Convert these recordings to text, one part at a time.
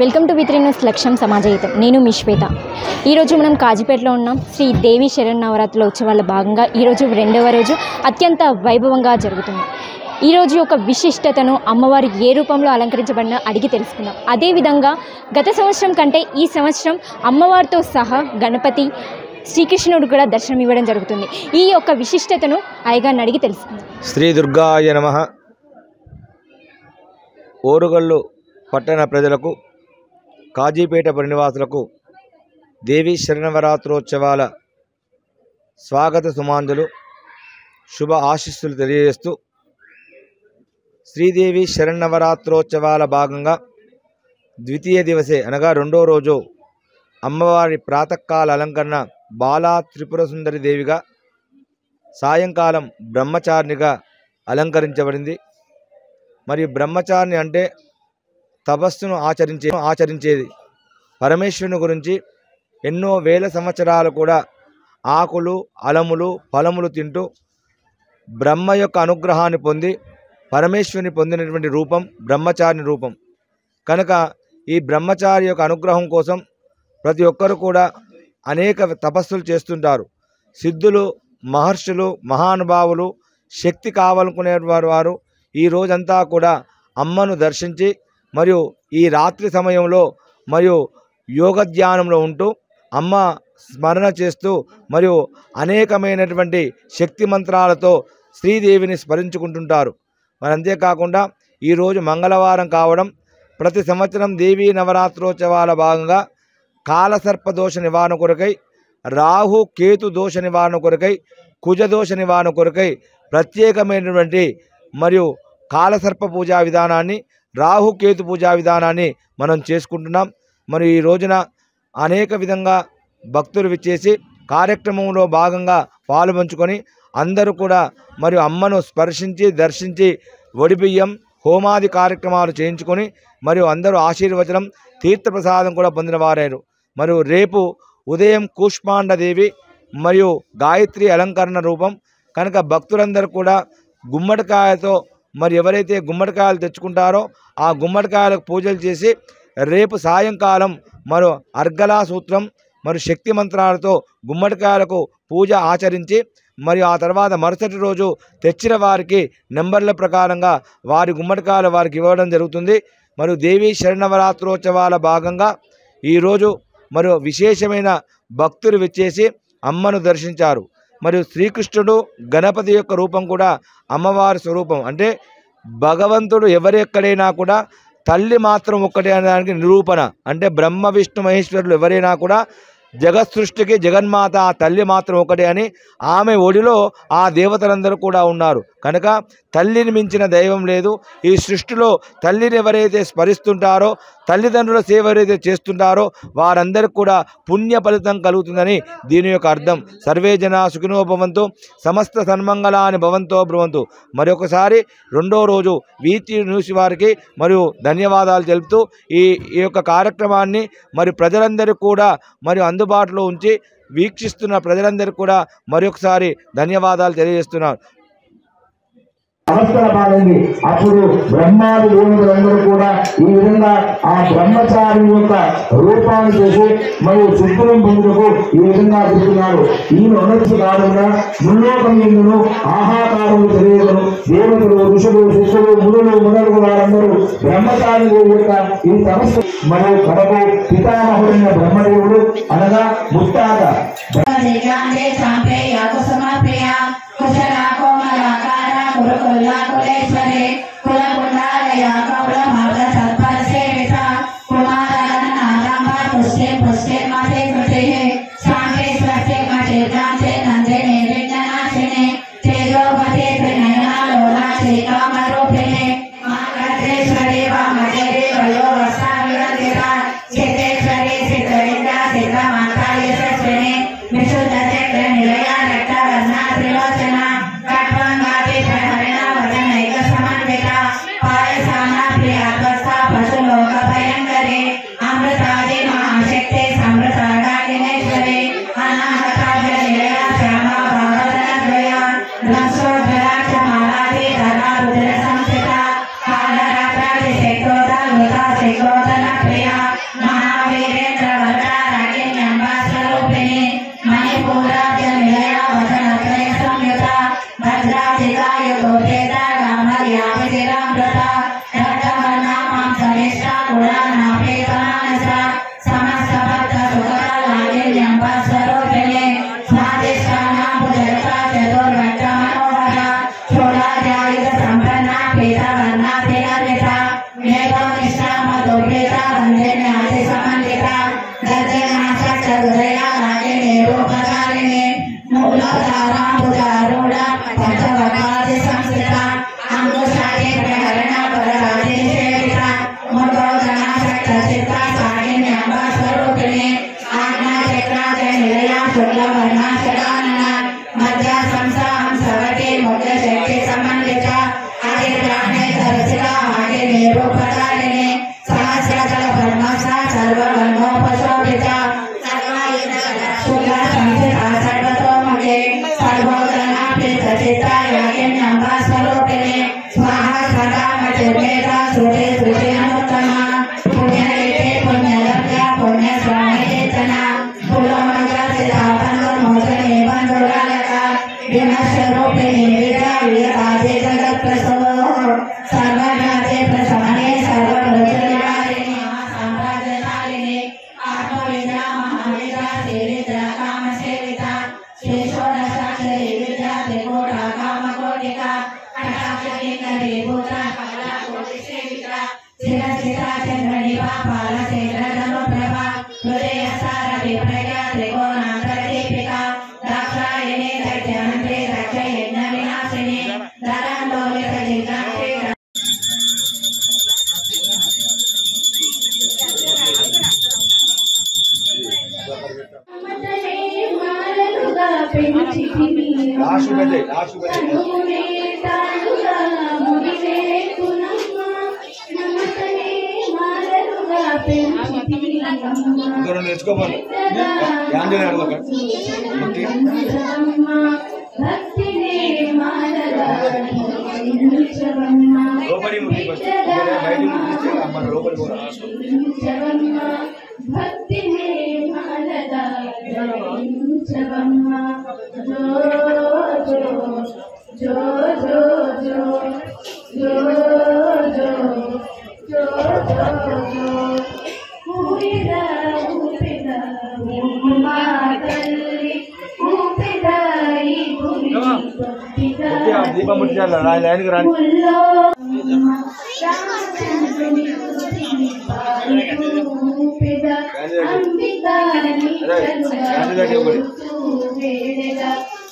Welcome to వి3 news లక్ష్యం సమాజహితం. నేను మీ శ్వేత. ఈరోజు మనం కాజీపేటలో ఉన్నాం. శ్రీ దేవి శరన్నవరాత్రుల ఉత్సవాల భాగంగా ఈరోజు రెండవ రోజు అత్యంత వైభవంగా జరుగుతుంది. ఈరోజు యొక్క విశిష్టతను అమ్మవారు ఏ రూపంలో అలంకరించబడినా అడిగి తెలుసుకుందాం. అదేవిధంగా గత సంవత్సరం కంటే ఈ సంవత్సరం అమ్మవారితో సహా గణపతి శ్రీకృష్ణుడు కూడా దర్శనం ఇవ్వడం జరుగుతుంది. ఈ యొక్క విశిష్టతను అయ్యగారిని అడిగి తెలుసుకుందాం. శ్రీ దుర్గాయ నమః. ఓరుగల్లు పట్టణ ప్రజలకు, కాజీపేట పరినివాసులకు దేవి శరన్నవరాత్రోత్సవాల స్వాగత సుమాంజలు, శుభ ఆశీస్సులు తెలియజేస్తూ శ్రీదేవి శరన్నవరాత్రోత్సవాల భాగంగా ద్వితీయ దివసే అనగా రెండో రోజు అమ్మవారి ప్రాతకాల అలంకరణ బాలా త్రిపుర సుందరి దేవిగా, సాయంకాలం బ్రహ్మచారిణిగా అలంకరించబడింది. మరియు బ్రహ్మచారిణి అంటే తపస్సును ఆచరించేది. పరమేశ్వరుని గురించి ఎన్నో వేల సంవత్సరాలు కూడా ఆకులు, అలములు, ఫలములు తింటూ బ్రహ్మ యొక్క అనుగ్రహాన్ని పొంది పరమేశ్వరుని పొందినటువంటి రూపం బ్రహ్మచారిణి రూపం. కనుక ఈ బ్రహ్మచారి యొక్క అనుగ్రహం కోసం ప్రతి ఒక్కరు కూడా అనేక తపస్సులు చేస్తుంటారు. సిద్ధులు, మహర్షులు, మహానుభావులు, శక్తి కావాలనుకునే వారు ఈ రోజంతా కూడా అమ్మను దర్శించి మరియు ఈ రాత్రి సమయంలో మరియు యోగ ధ్యానంలో ఉంటూ అమ్మ స్మరణ చేస్తూ మరియు అనేకమైనటువంటి శక్తి మంత్రాలతో శ్రీదేవిని స్మరించుకుంటుంటారు. మరి అంతేకాకుండా ఈరోజు మంగళవారం కావడం, ప్రతి సంవత్సరం దేవీ నవరాత్రోత్సవాల భాగంగా కాలసర్పదోష నివారణ కొరకై, రాహు కేతు దోష నివారణ కొరకై, కుజదోష నివారణ కొరకై ప్రత్యేకమైనటువంటి మరియు కాలసర్ప పూజా విధానాన్ని, రాహుకేతు పూజా విధానాన్ని మనం చేసుకుంటున్నాం. మరి ఈ రోజున అనేక విధంగా భక్తులు విచ్చేసి కార్యక్రమంలో భాగంగా పాలుపంచుకొని అందరూ కూడా మరియు అమ్మను స్పర్శించి దర్శించి వడిబియ్యం, హోమాది కార్యక్రమాలు చేయించుకొని మరియు అందరూ ఆశీర్వచనం, తీర్థప్రసాదం కూడా పొందిన వారారు. మరియు రేపు ఉదయం కూష్మాండదేవి మరియు గాయత్రి అలంకరణ రూపం కనుక భక్తులందరూ కూడా గుమ్మడికాయతో మరి ఎవరైతే గుమ్మడికాయలు తెచ్చుకుంటారో ఆ గుమ్మడికాయలకు పూజలు చేసి రేపు సాయంకాలం మరో అర్గలా సూత్రం మరియు శక్తి మంత్రాలతో గుమ్మడికాయలకు పూజ ఆచరించి మరియు ఆ తర్వాత మరుసటి రోజు తెచ్చిన వారికి నెంబర్ల ప్రకారంగా వారి గుమ్మడికాయలు వారికి ఇవ్వడం జరుగుతుంది. మరియు దేవీ శరన్నవరాత్రోత్సవాల భాగంగా ఈరోజు మరియు విశేషమైన భక్తులు విచ్చేసి అమ్మను దర్శించారు. మరియు శ్రీకృష్ణుడు గణపతి యొక్క రూపం కూడా అమ్మవారి స్వరూపం. అంటే భగవంతుడు ఎవరెక్కడైనా కూడా తల్లి మాత్రం ఒక్కటే అనడానికి నిరూపణ. అంటే బ్రహ్మ విష్ణు మహేశ్వరులు ఎవరైనా కూడా జగత్ సృష్టికి జగన్మాత ఆ తల్లి మాత్రం ఒకటే అని ఆమె ఒడిలో ఆ దేవతలందరూ కూడా ఉన్నారు. కనుక తల్లిని మించిన దైవం లేదు. ఈ సృష్టిలో తల్లిని ఎవరైతే స్మరిస్తుంటారో, తల్లిదండ్రుల సేవ ఎవరైతే చేస్తుంటారో వారందరికీ కూడా పుణ్య ఫలితం కలుగుతుందని దీని యొక్క అర్థం. సర్వే జనా సుఖినో భవంతు, సమస్త సన్మంగళాని భవంతో బ్రువంతు. మరొకసారి రెండో రోజు వి3 న్యూస్ వారికి మరియు ధన్యవాదాలు తెలుపుతూ ఈ యొక్క కార్యక్రమాన్ని మరి ప్రజలందరికీ కూడా మరియు అందుబాటులో ఉంచి వీక్షిస్తున్న ప్రజలందరికీ కూడా మరొకసారి ధన్యవాదాలు తెలియజేస్తున్నారు. అవసరమైంది. అప్పుడు బ్రహ్మాది దేవులందరూ కూడా ఈ విధంగా ఆ బ్రహ్మచారి యొక్క రూపాన్ని చేసి మరియు సిద్ధులను పొందుటకు ఈ విధంగా చెప్తున్నారు. ఈయన ఉన్నత కాలంగా ముల్లోకములను ఆహాకారము తెలియగలను దేవతలు, ఋషులు, శిష్యులు, మునులు, మునులు వారందరూ బ్రహ్మచారి యొక్క ఈ సమస్య మరియు కడకు పితామహుడైన బ్రహ్మదేవుడు అనగా ముత్తాత కులకులేశ్వరే కులకుండాలయ కౌలమాల సత్పరసేవిత కుమారనాథంబ పుష్టే పుష్టే మతే కృతే సాంగే స్వస్తే మతే గాంతే నందే నిర్విఘ్ననాశినే తేజోపతే త్రినయనాలోలాక్షే కామరూపిణే మాంగళేశ్వరే వామదేవి వయో వసావిరధిరా సిద్ధేశ్వరి సిద్ధవిద్యా సిద్ధమంత్ర యశస్విని విశుద్ధతే నిలయ రక్తవర్ణ త్రిలోచన పాయసాన ప్రియ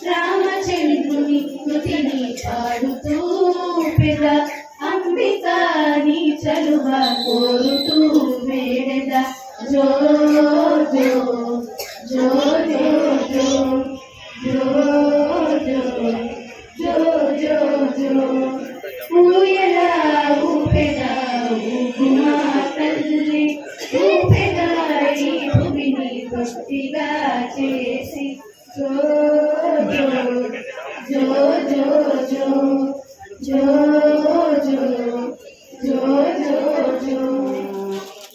రామచంద్రుని కృతిని పాడుతూ అంబికాని చలువ కోరుతూ వేడెద జో జో జో జో జో జో జో జో జో జో ఊయల ఊపెద ఊగుమా తల్లి ఊపెద ఈ భూమిని భక్తిగా చేసి జో జో జో జో జో జో జో జో జో జో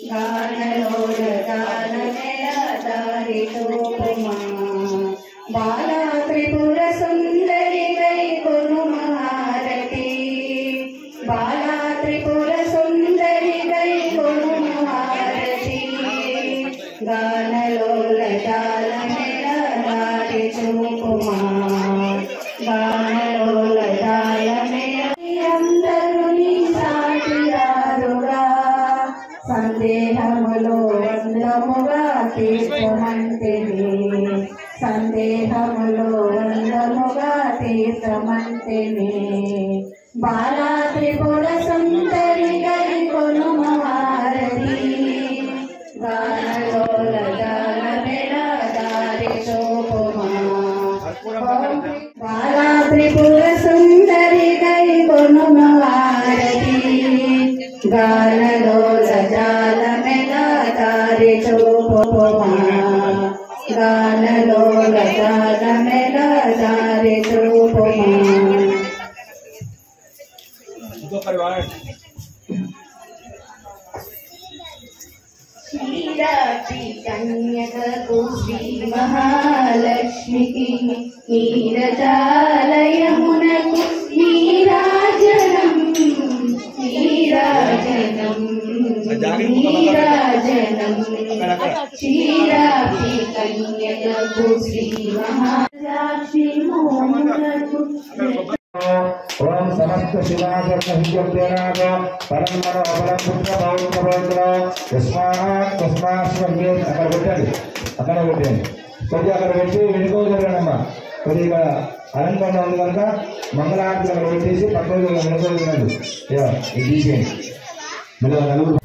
గానలోడ గానమేళ దారి తోపుమా బాలా త్రిపుర సుందరి గై కొను మహారతి బాలా త్రిపుర సుందరి గై కొను మహారతి గానలోల గానమేళ దారి తోపుమా గానలోల గానమేళ అందరుని సాటిరారుగా సందేహములో అందముగా తీర్చమంటిని సందేహములో అందముగా తీర్చమంటిని బాలా త్రిపుర సుందరి గై కొను మహారతి గానలోల గానమేళ దారి చూపుమా బాలా త్రిపుర సుందరి గై కొను మహారతి గానలోల గానమేళ దారి చూపుమా గానలోల గానమేళ దారి చూపుమా శ్రీరాత్రి కన్యకకు శ్రీ మహాలక్ష్మికి నీరజాలయమునకు నీర క్షీరాబ్ది కన్యకకు శ్రీ మహారాక్షి మోములకు ఓం సమస్త శివాశక్తినాథ పరం మనోబలం పుత్ర పౌత్ర పౌత్ర తస్మాస్మే అక్కడ పెట్టండి కొద్దిగా అక్కడ పెట్టి వెనుకోగలనమ్మా కొద్దిగా అలంకరణ ఉంది కనుక మంగళారతి అక్కడ పెట్టేసి పక్కన వెనుకోగలదు ఇది తీసేయండి. నలుగురు